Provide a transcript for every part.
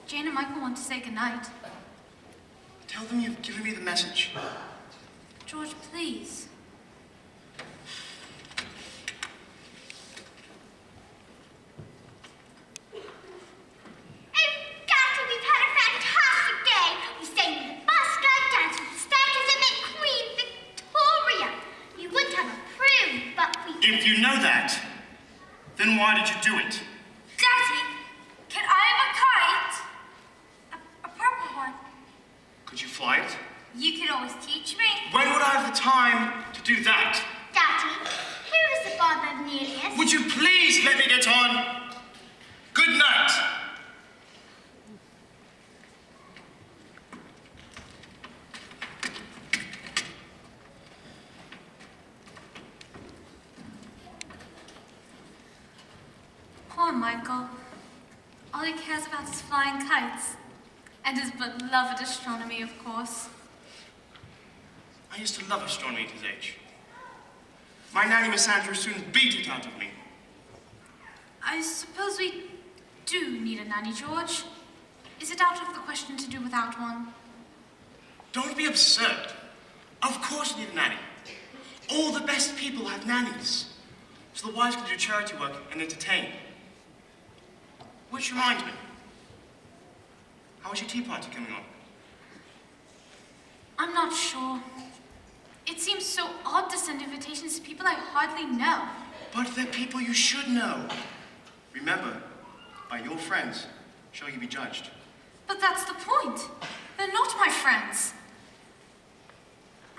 Jane and Michael want to say goodnight. Tell them you've given me the message. George, please. If you know that, then why did you do it? Daddy, can I have a kite? A purple one. Could you fly it? You could always teach me. When would I have the time to do that? Daddy, who is the father of Nereus? Would you please let me get on? Good night. Poor Michael. All he cares about is flying kites. And his beloved astronomy, of course. I used to love astronomy at his age. My nanny, Miss Sandra, soon beat it out of me. I suppose we do need a nanny, George. Is it out of the question to do without one? Don't be absurd. Of course we need a nanny. All the best people have nannies. So the wives can do charity work and entertain. Which reminds me, how is your tea party coming on? I'm not sure. It seems so odd to send invitations to people I hardly know. But they're people you should know. Remember, by your friends shall you be judged. But that's the point. They're not my friends.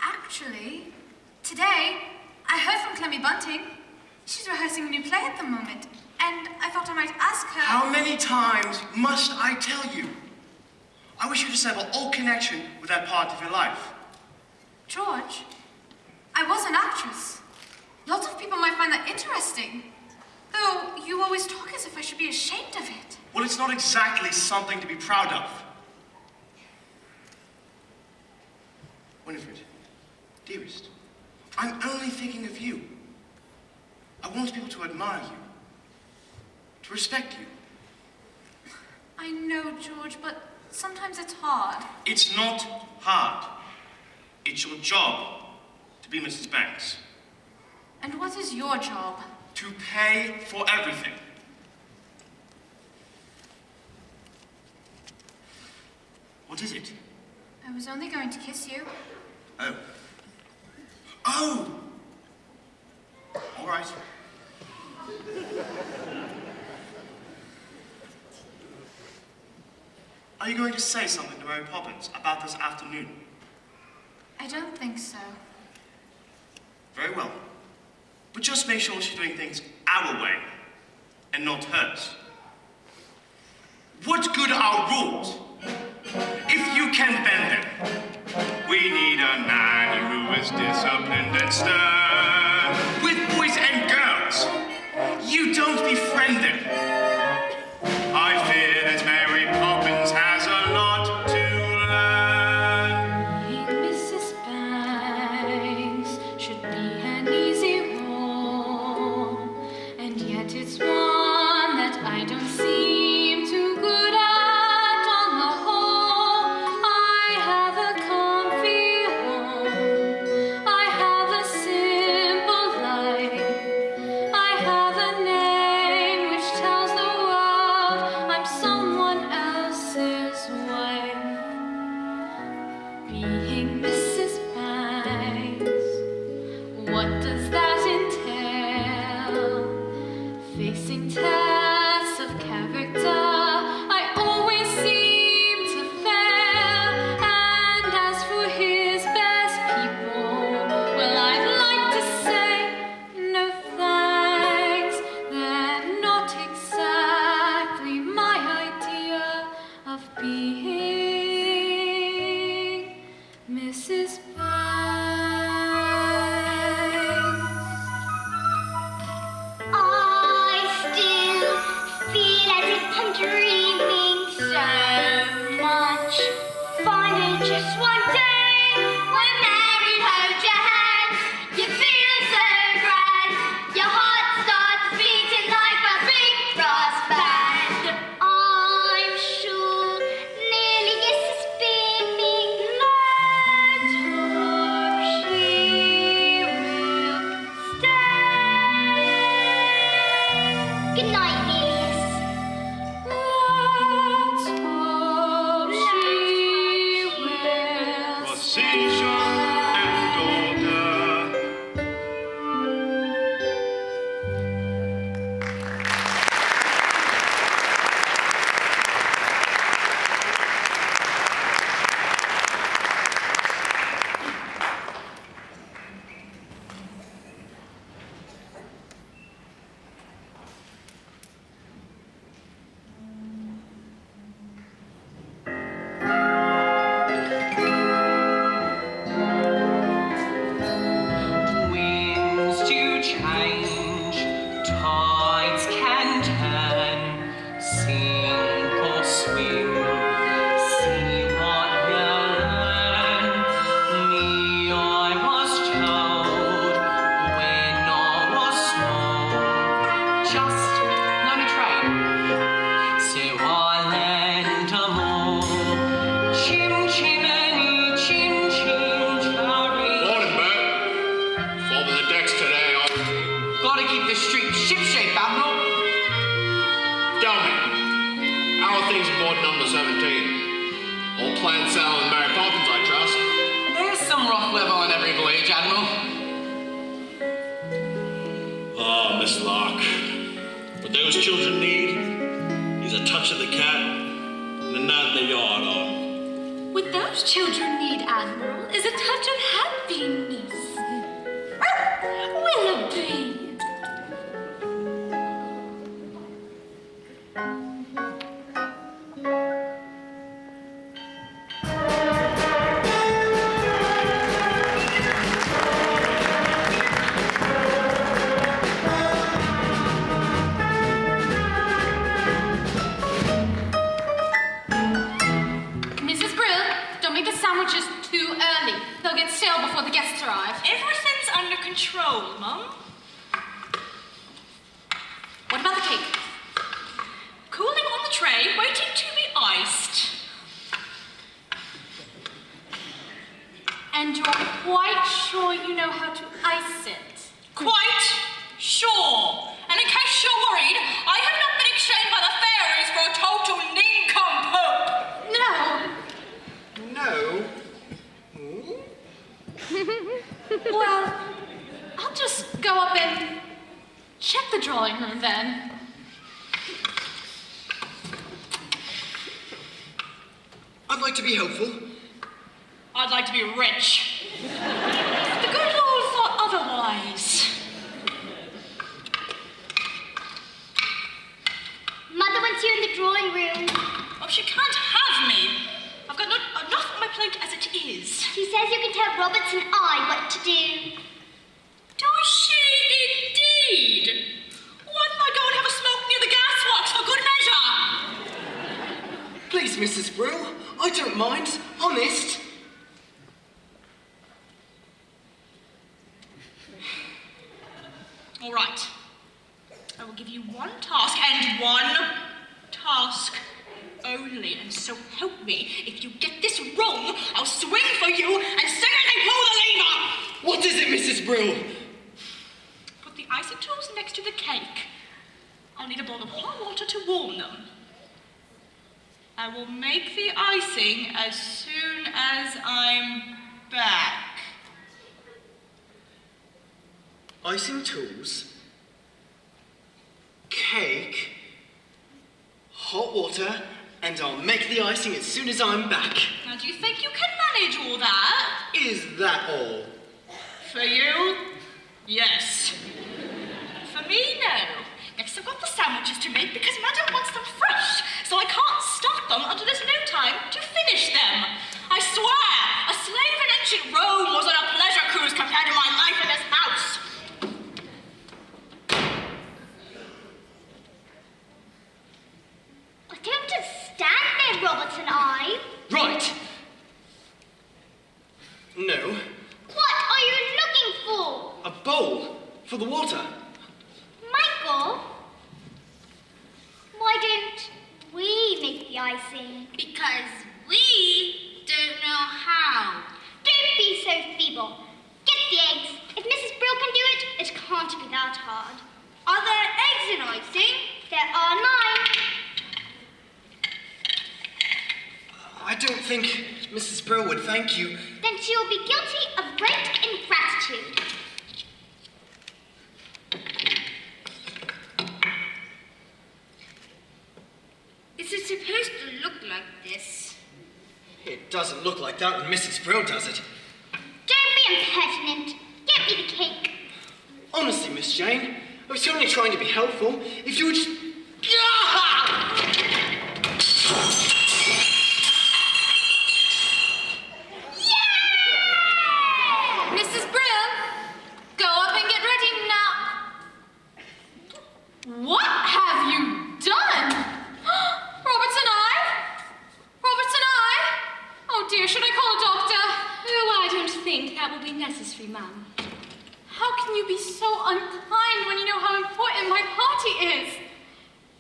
Actually, today, I heard from Clemmy Bunting. She's rehearsing a new play at the moment. And I thought I might ask her... How many times must I tell you? I wish you to sever all connection with that part of your life. George, I was an actress. Lots of people might find that interesting. Though you always talk as if I should be ashamed of it. Well, it's not exactly something to be proud of. Winifred, dearest, I'm only thinking of you. I want people to admire you. To respect you. I know, George, but sometimes it's hard. It's not hard. It's your job to be Mrs. Banks. And what is your job? To pay for everything. What is it? I was only going to kiss you. Oh. Oh! All right. Are you going to say something to Mary Poppins about this afternoon? I don't think so. Very well. But just make sure she's doing things our way and not hers. What good are rules if you can bend them? We need a nanny who is disciplined and stern. With boys and girls, you don't befriend them. I fear that Mary Poppins has a lot to learn. Being Mrs. Banks should be an easy role, and yet it's one that I don't seem too good at on the whole. I have a comfy home, I have a room number 17. All planned sale in Mary Poppins, I trust. There's some rough weather on every voyage, Admiral. Ah, Miss Lark. What those children need is a touch of the cat and a nod in the yard on. What those children need, Admiral, is a touch of happiness. Willoughby. Mrs. Brill, don't make the sandwiches too early. They'll get stale before the guests arrive. Everything's under control, Mum. What about the cake? Cooling on the tray, waiting to be iced. And you're quite sure you know how to ice it? Quite sure. And in case you're worried, I have not been exchanged by the fairies for a total nincompoop. No. No. Well, I'll just go up and check the drawing room then. I'd like to be helpful. I'd like to be rich. The good Lord thought otherwise. Mother wants you in the drawing room. Oh, she can't have me. I've got not enough on my plate as it is. She says you can tell Roberts and I what to do. Does she indeed? Why don't I go and have a smoke near the gasworks for good measure? Please, Mrs. Brill, I don't mind. Honest. All right. I will give you one task and one task only. And so help me, if you get this wrong, I'll swing for you and secretly pull the lever. What is it, Mrs. Brill? Put the icing tools next to the cake. I'll need a bowl of hot water to warm them. I will make the icing as soon as I'm back. Icing tools, cake, hot water, and I'll make the icing as soon as I'm back. Now, do you think you can manage all that? Is that all? For you, yes. For me, no. Next, I've got the sandwiches to make because Madam wants them fresh, so I can't start them until there's no time to finish them. I swear, a slave in ancient Rome was on a pleasure cruise compared to my life in this house. I don't just stand there, Roberts and I. Right. No, What are you looking for? a bowl for the water. Michael? Why don't we make the icing? Because we don't know how. Don't be so feeble. Get the eggs. If Mrs. Brill can do it, it can't be that hard. Are there eggs in icing? There are 9. I don't think Mrs. Brill would thank you. Then she will be guilty of great ingratitude. Is it supposed to look like this? It doesn't look like that when Mrs. Brill does it. Don't be impertinent. Get me the cake. Honestly, Miss Jane, I was only trying to be helpful. If you would just... Mrs. Brill, go up and get ready now. What have you done? Roberts and I? Roberts and I? Oh dear, should I call a doctor? Oh, I don't think that will be necessary, ma'am. How can you be so unkind when you know how important my party is?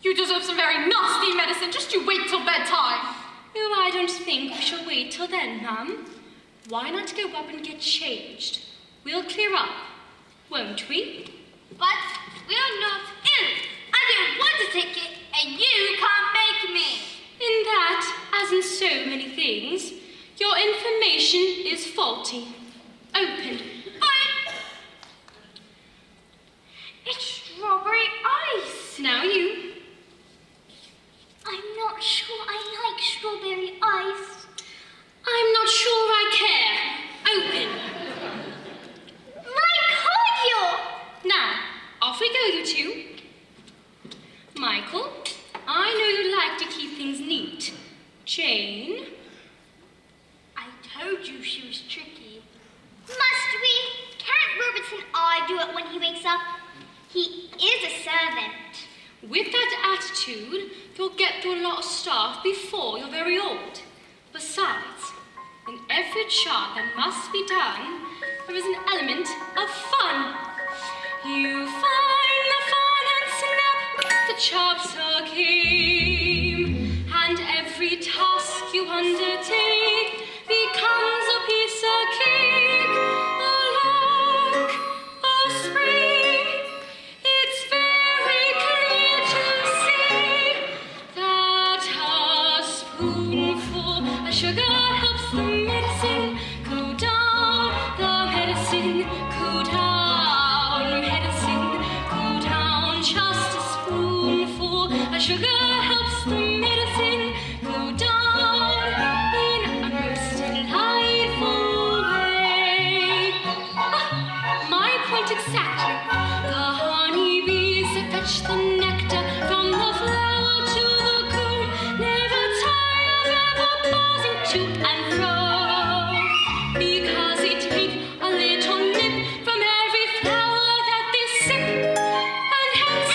You deserve some very nasty medicine. Just you wait till bedtime. Oh, I don't think we shall wait till then, ma'am. Why not go up and get changed? We'll clear up, won't we? But we're not ill. I don't want a ticket, and you can't make me. In that, as in so many things, your information is faulty. Open. It's strawberry ice. Now you. I'm not sure I like strawberry ice. I'm not sure I care. Open. My cordial! Now, off we go, you two. Michael, I know you like to keep things neat. Jane? I told you she was tricky. Must we? Can't Robertson I do it when he wakes up? He is a servant. With that attitude, you'll get through a lot of stuff before you're very old. Besides, in every chart that must be done, there is an element of fun. You find the fun and snap, the chops are game, and every task you undertake becomes a piece of cake. A lark, a spring, it's very clear to see that a spoonful of sugar helps the medicine go down, the medicine go down, medicine go down. Just a spoonful of sugar helps the medicine go down in a most delightful way. My point exactly. The honeybees that fetch the nectar from the flower to the comb never tires ever buzzing to and fro, because they take a little nip from every flower that they sip, and hence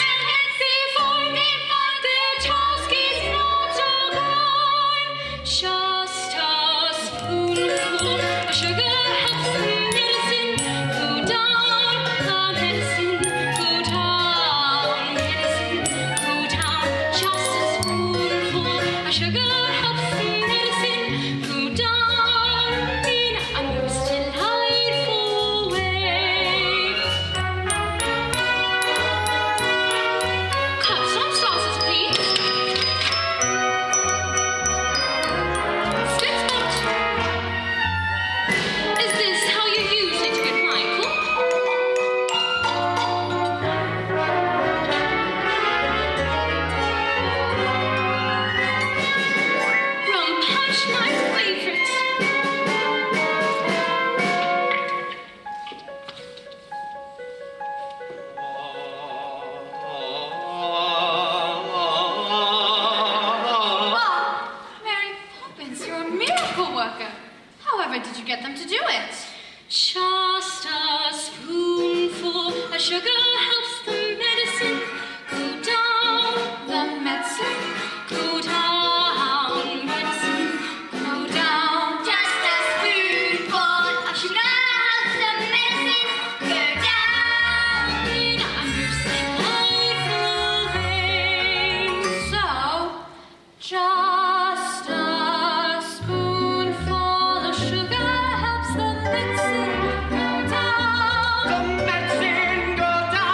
they find their task is not a grind. Just a spoonful of sugar helps the medicine go down, the medicine go down, medicine go down. Just a spoonful of sugar helps the medicine go down in a most delightful way. Cups on saucers, please. Spit spot. Is this how you usually do it, Michael? Rum punch, my favorite. Oh, Mary Poppins, you're a miracle worker. However did you get them to do it? Just a spoonful of sugar helps the medicine go down, the medicine go down, medicine go down. Just a spoonful of sugar helps the medicine go down. In a most delightful way. So, just a spoonful of sugar helps the medicine go down. The medicine go down.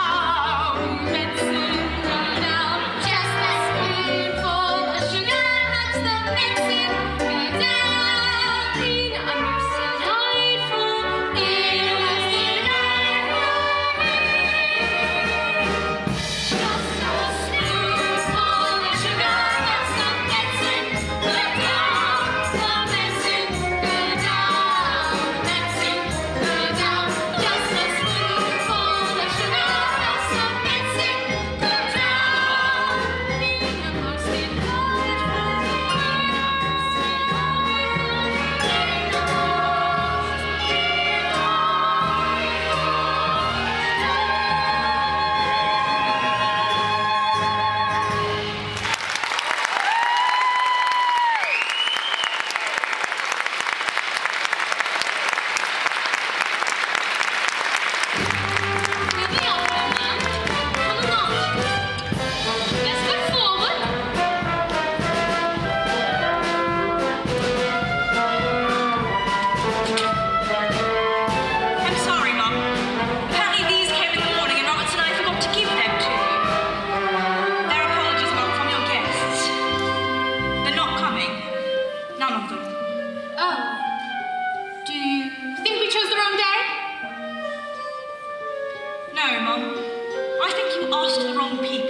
asked the wrong people.